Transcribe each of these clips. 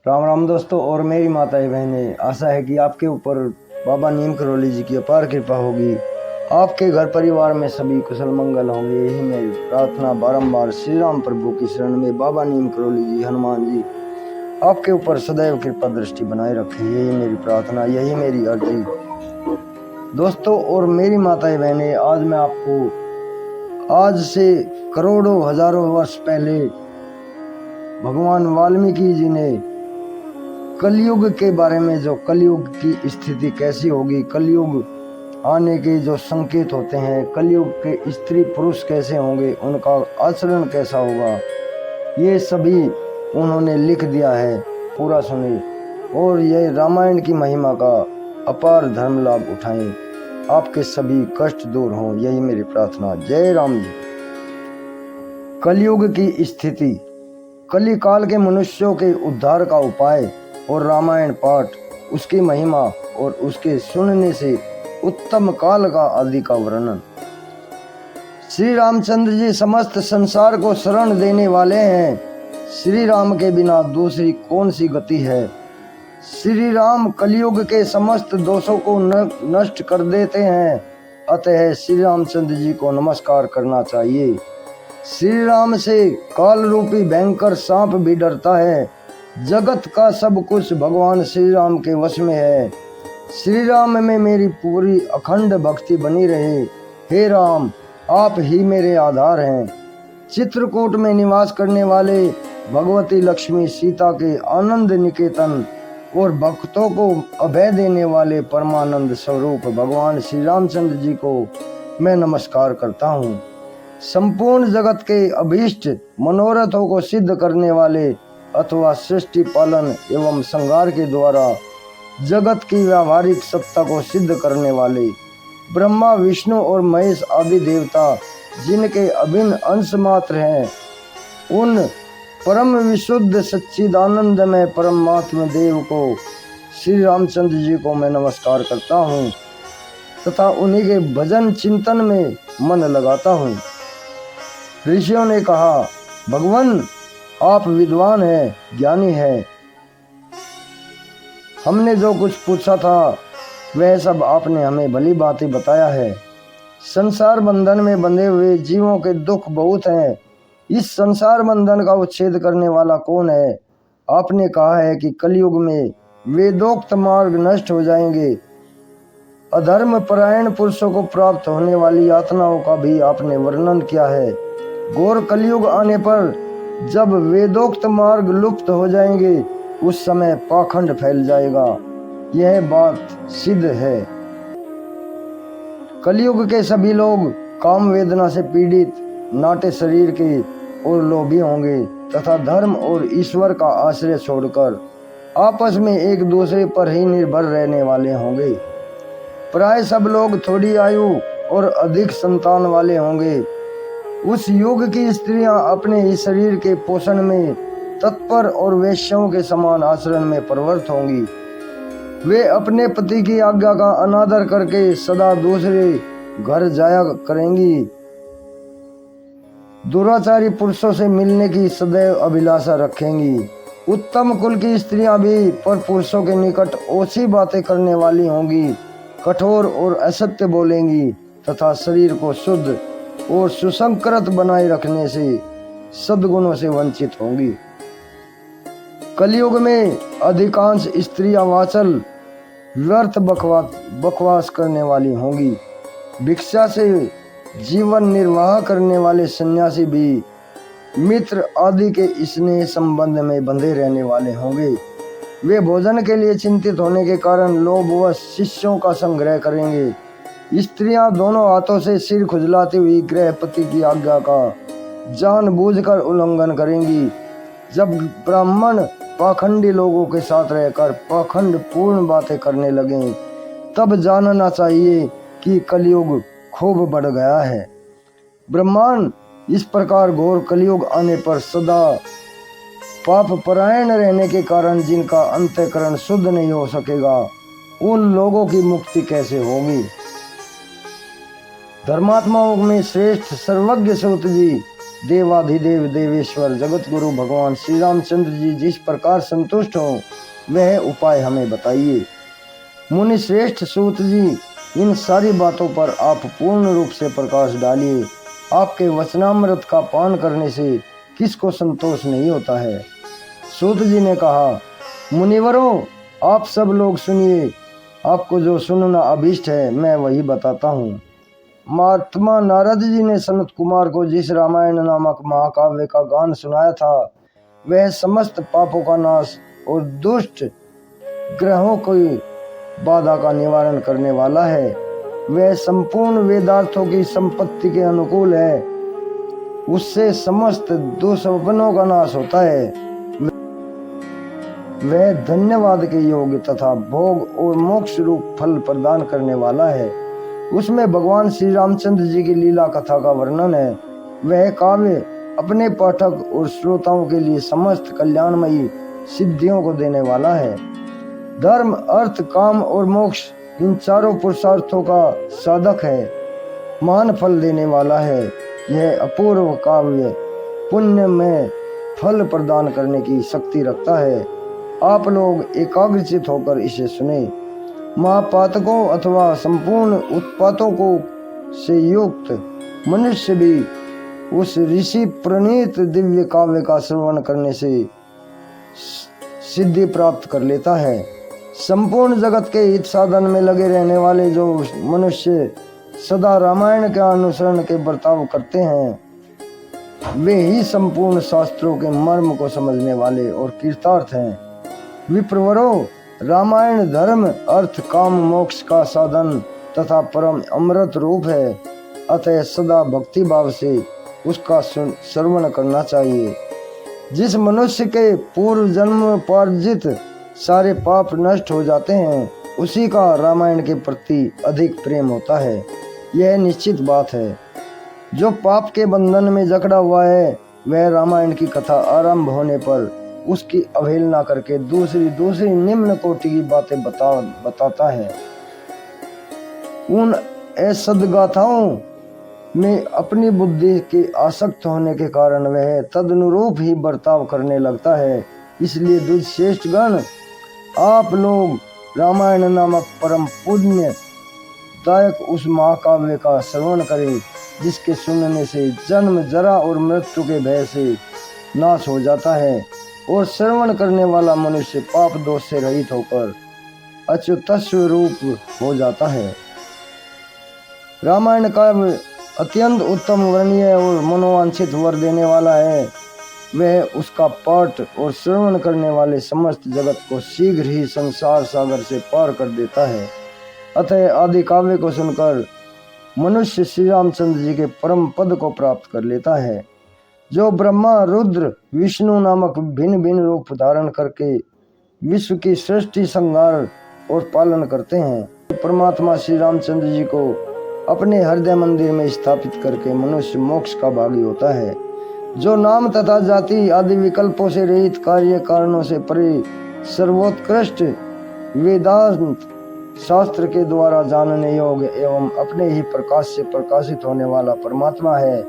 राम राम दोस्तों और मेरी माताएं बहनें, आशा है कि आपके ऊपर बाबा नीम करौली जी की अपार कृपा होगी। आपके घर परिवार में सभी कुशल मंगल होंगे, यही मेरी प्रार्थना बारंबार श्री राम प्रभु की शरण में बाबा नीम करौली जी, हनुमान जी आपके ऊपर सदैव कृपा दृष्टि बनाए रखें। यही मेरी प्रार्थना, यही मेरी अर्जी दोस्तों और मेरी माताएं बहनें। आज मैं आपको आज से करोड़ों हजारों वर्ष पहले भगवान वाल्मीकि जी ने कलयुग के बारे में, जो कलयुग की स्थिति कैसी होगी, कलयुग आने के जो संकेत होते हैं, कलयुग के स्त्री पुरुष कैसे होंगे, उनका आचरण कैसा होगा, ये सभी उन्होंने लिख दिया है। पूरा सुनिए और ये रामायण की महिमा का अपार धर्म लाभ उठाएं, आपके सभी कष्ट दूर हों, यही मेरी प्रार्थना। जय राम जी। कलयुग की स्थिति, कलिकाल के मनुष्यों के उद्धार का उपाय और रामायण पाठ, उसकी महिमा और उसके सुनने से उत्तम काल का आदि का वर्णन। श्री रामचंद्र जी समस्त संसार को शरण देने वाले हैं। श्री राम के बिना दूसरी कौन सी गति है। श्री राम कलयुग के समस्त दोषों को नष्ट कर देते हैं, अतः श्री रामचंद्र जी को नमस्कार करना चाहिए। श्री राम से काल रूपी भयंकर सांप भी डरता है। जगत का सब कुछ भगवान श्री राम के वश में है। श्री राम में मेरी पूरी अखंड भक्ति बनी रहे। हे राम, आप ही मेरे आधार हैं। चित्रकूट में निवास करने वाले भगवती लक्ष्मी सीता के आनंद निकेतन और भक्तों को अभय देने वाले परमानंद स्वरूप भगवान श्री रामचंद्र जी को मैं नमस्कार करता हूँ। संपूर्ण जगत के अभीष्ट मनोरथों को सिद्ध करने वाले अथवा सृष्टि पालन एवं संहार के द्वारा जगत की व्यावहारिक सत्ता को सिद्ध करने वाले ब्रह्मा, विष्णु और महेश आदि देवता, जिनके अभिन्न अंश मात्र हैं, उन परम विशुद्ध सच्चिदानंदमय परमात्मा देव को, श्री रामचंद्र जी को मैं नमस्कार करता हूँ तथा उन्हीं के भजन चिंतन में मन लगाता हूँ। ऋषियों ने कहा, भगवान आप विद्वान हैं, ज्ञानी हैं। हमने जो कुछ पूछा था वह सब आपने हमें भली बात ही बताया है। संसार बंधन में बंधे हुए जीवों के दुख बहुत हैं। इस संसार बंधन का उच्छेद करने वाला कौन है। आपने कहा है कि कलयुग में वेदोक्त मार्ग नष्ट हो जाएंगे। अधर्म परायण पुरुषों को प्राप्त होने वाली यातनाओं का भी आपने वर्णन किया है। घोर कलयुग आने पर जब वेदोक्त मार्ग लुप्त हो जाएंगे, उस समय पाखंड फैल जाएगा। यह बात सिद्ध है। कलयुग के सभी लोग काम वेदना से पीड़ित, नाटे शरीर के और लोभी होंगे तथा धर्म और ईश्वर का आश्रय छोड़कर आपस में एक दूसरे पर ही निर्भर रहने वाले होंगे। प्राय सब लोग थोड़ी आयु और अधिक संतान वाले होंगे। उस युग की स्त्रियां अपने ही शरीर के पोषण में तत्पर और वेश्याओं के समान आचरण में प्रवृत्त होंगी। वे अपने पति की आज्ञा का अनादर करके सदा दूसरे घर जाया करेंगी। दुराचारी पुरुषों से मिलने की सदैव अभिलाषा रखेंगी। उत्तम कुल की स्त्रियां भी पर पुरुषों के निकट ओछी बातें करने वाली होंगी, कठोर और असत्य बोलेंगी तथा शरीर को शुद्ध और सुसंकृत बनाए रखने से सद्गुणों से वंचित होंगी। कलयुग में अधिकांश स्त्रियां वाचल व्यर्थ बकवास करने वाली होंगी। भिक्षा से जीवन निर्वाह करने वाले सन्यासी भी मित्र आदि के स्नेह संबंध में बंधे रहने वाले होंगे। वे भोजन के लिए चिंतित होने के कारण लोभवश शिष्यों का संग्रह करेंगे। स्त्रियां दोनों हाथों से सिर खुजलाती हुई गृहपति की आज्ञा का जानबूझकर उल्लंघन करेंगी। जब ब्राह्मण पाखंडी लोगों के साथ रहकर पाखंड पूर्ण बातें करने लगे, तब जानना चाहिए कि कलयुग खूब बढ़ गया है। ब्रह्मांड इस प्रकार घोर कलयुग आने पर सदा पाप परायण रहने के कारण जिनका अंतःकरण शुद्ध नहीं हो सकेगा, उन लोगों की मुक्ति कैसे होगी। धर्मात्माओं में श्रेष्ठ सर्वज्ञ सूत जी देवाधिदेव देवेश्वर जगत गुरु भगवान श्री रामचंद्र जी जिस प्रकार संतुष्ट हो वह उपाय हमें बताइए। मुनि श्रेष्ठ सूत जी, इन सारी बातों पर आप पूर्ण रूप से प्रकाश डालिए। आपके वचनामृत का पान करने से किसको संतोष नहीं होता है। सूत जी ने कहा, मुनिवरों, आप सब लोग सुनिए। आपको जो सुनना अभीष्ट है मैं वही बताता हूँ। महात्मा नारद जी ने सनत कुमार को जिस रामायण नामक महाकाव्य का गान सुनाया था वह समस्त पापों का नाश और दुष्ट ग्रहों की बाधा का निवारण करने वाला है। वह संपूर्ण वेदार्थों की संपत्ति के अनुकूल है। उससे समस्त दुष्सपनों का नाश होता है। वह धन्यवाद के योग्य तथा भोग और मोक्ष रूप फल प्रदान करने वाला है। उसमें भगवान श्री रामचंद्र जी की लीला कथा का वर्णन है। वह काव्य अपने पाठक और श्रोताओं के लिए समस्त कल्याणमयी सिद्धियों को देने वाला है। धर्म, अर्थ, काम और मोक्ष इन चारों पुरुषार्थों का साधक है, महान फल देने वाला है। यह अपूर्व काव्य पुण्य में फल प्रदान करने की शक्ति रखता है। आप लोग एकाग्रचित होकर इसे सुने। महापातकों अथवा संपूर्ण उत्पातों को से युक्त मनुष्य भी उस ऋषि प्रणीत दिव्य काव्य का श्रवण करने से सिद्धि प्राप्त कर लेता है। संपूर्ण जगत के हित साधन में लगे रहने वाले जो मनुष्य सदा रामायण के अनुसरण के बर्ताव करते हैं वे ही संपूर्ण शास्त्रों के मर्म को समझने वाले और कृतार्थ हैं। विप्रवरों, रामायण धर्म, अर्थ, काम, मोक्ष का साधन तथा परम अमृत रूप है। अतः सदा भक्ति भाव से उसका श्रवण करना चाहिए। जिस मनुष्य के पूर्व जन्म पार्जित सारे पाप नष्ट हो जाते हैं उसी का रामायण के प्रति अधिक प्रेम होता है। यह निश्चित बात है। जो पाप के बंधन में जकड़ा हुआ है वह रामायण की कथा आरंभ होने पर उसकी अवहेलना करके दूसरी निम्न कोटि की बातें बताता है। उन असदगाथाओं में अपनी बुद्धि के आसक्त होने के कारण वह तदनुरूप ही बर्ताव करने लगता है। इसलिए द्विजश्रेष्ठ गण, आप लोग रामायण नामक परम पुण्य दायक उस महाकाव्य का श्रवण करें जिसके सुनने से जन्म, जरा और मृत्यु के भय से नाश हो जाता है और श्रवण करने वाला मनुष्य पाप दोष से रहित होकर अच्युतस्व रूप हो जाता है। रामायण काव्य अत्यंत उत्तम, वर्णनीय और मनोवांछित वर देने वाला है। वह उसका पाठ और श्रवण करने वाले समस्त जगत को शीघ्र ही संसार सागर से पार कर देता है। अतः आदि काव्य को सुनकर मनुष्य श्री रामचंद्र जी के परम पद को प्राप्त कर लेता है। जो ब्रह्मा, रुद्र, विष्णु नामक भिन्न भिन्न रूप धारण करके विश्व की सृष्टि, संहार और पालन करते हैं, परमात्मा श्री रामचंद्र जी को अपने हृदय मंदिर में स्थापित करके मनुष्य मोक्ष का भागी होता है। जो नाम तथा जाति आदि विकल्पों से रहित, कार्य कारणों से परे, सर्वोत्कृष्ट वेदांत शास्त्र के द्वारा जानने योग्य एवं अपने ही प्रकाश से प्रकाशित होने वाला परमात्मा है,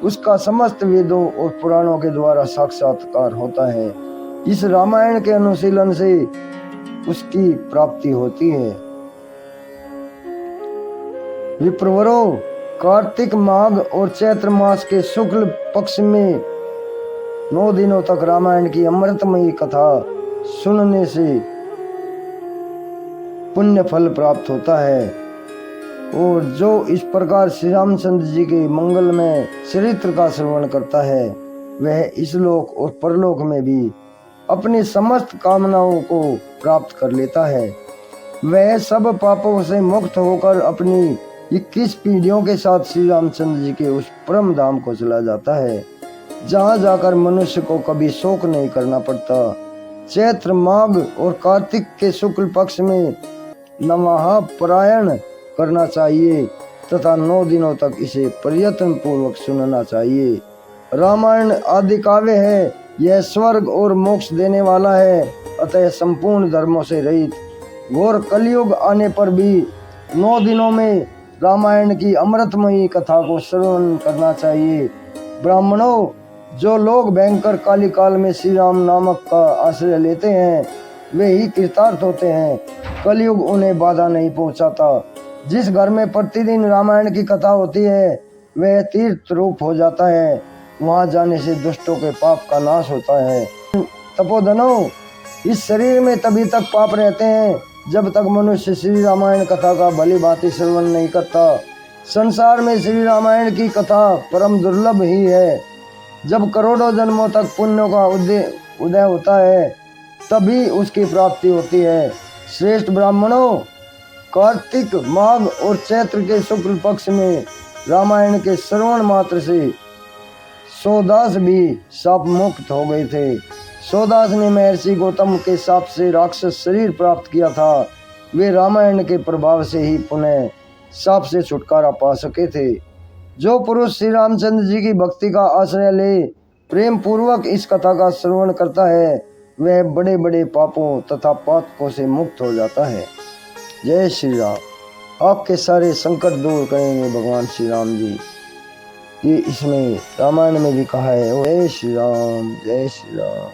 उसका समस्त वेदों और पुराणों के द्वारा साक्षात्कार होता है। इस रामायण के अनुशीलन से उसकी प्राप्ति होती है। विप्रवरों, कार्तिक, माघ और चैत्र मास के शुक्ल पक्ष में 9 दिनों तक रामायण की अमृतमयी कथा सुनने से पुण्य फल प्राप्त होता है। और जो इस प्रकार श्री रामचंद्र जी के मंगल में चरित्र का श्रवण करता है वह इस लोक और परलोक में भी अपनी समस्त कामनाओं को प्राप्त कर लेता है। वह सब पापों से मुक्त होकर अपनी 21 पीढ़ियों के साथ श्री रामचंद्र जी के उस परम धाम को चला जाता है जहाँ जाकर मनुष्य को कभी शोक नहीं करना पड़ता। चैत्र, माघ और कार्तिक के शुक्ल पक्ष में नवाह पारायण करना चाहिए तथा 9 दिनों तक इसे प्रयत्न पूर्वक सुनना चाहिए। रामायण आदि काव्य है, यह स्वर्ग और मोक्ष देने वाला है। अतः संपूर्ण धर्मों से रहित घोर कलयुग आने पर भी 9 दिनों में रामायण की अमृतमयी कथा को श्रवण करना चाहिए। ब्राह्मणों, जो लोग भयंकर काली काल में श्री राम नामक का आश्रय लेते हैं वे ही कृतार्थ होते हैं। कलयुग उन्हें बाधा नहीं पहुंचाता। जिस घर में प्रतिदिन रामायण की कथा होती है वह तीर्थ रूप हो जाता है। वहां जाने से दुष्टों के पाप का नाश होता है। तपोधनों, इस शरीर में तभी तक पाप रहते हैं जब तक मनुष्य श्री रामायण कथा का भली भांति श्रवण नहीं करता। संसार में श्री रामायण की कथा परम दुर्लभ ही है। जब करोड़ों जन्मों तक पुण्यों का उदय होता है तभी उसकी प्राप्ति होती है। श्रेष्ठ ब्राह्मणों, कार्तिक, माघ और चैत्र के शुक्ल पक्ष में रामायण के श्रवण मात्र से सौदास भी शाप मुक्त हो गए थे। सौदास ने महर्षि गौतम के शाप से राक्षस शरीर प्राप्त किया था। वे रामायण के प्रभाव से ही पुनः शाप से छुटकारा पा सके थे। जो पुरुष श्री रामचंद्र जी की भक्ति का आश्रय ले प्रेम पूर्वक इस कथा का श्रवण करता है वह बड़े बड़े पापों तथा पातकों से मुक्त हो जाता है। जय श्री राम। आपके सारे संकट दूर करेंगे भगवान श्री राम जी। ये इसमें रामायण में भी कहा है। जय श्री राम, जय श्री राम।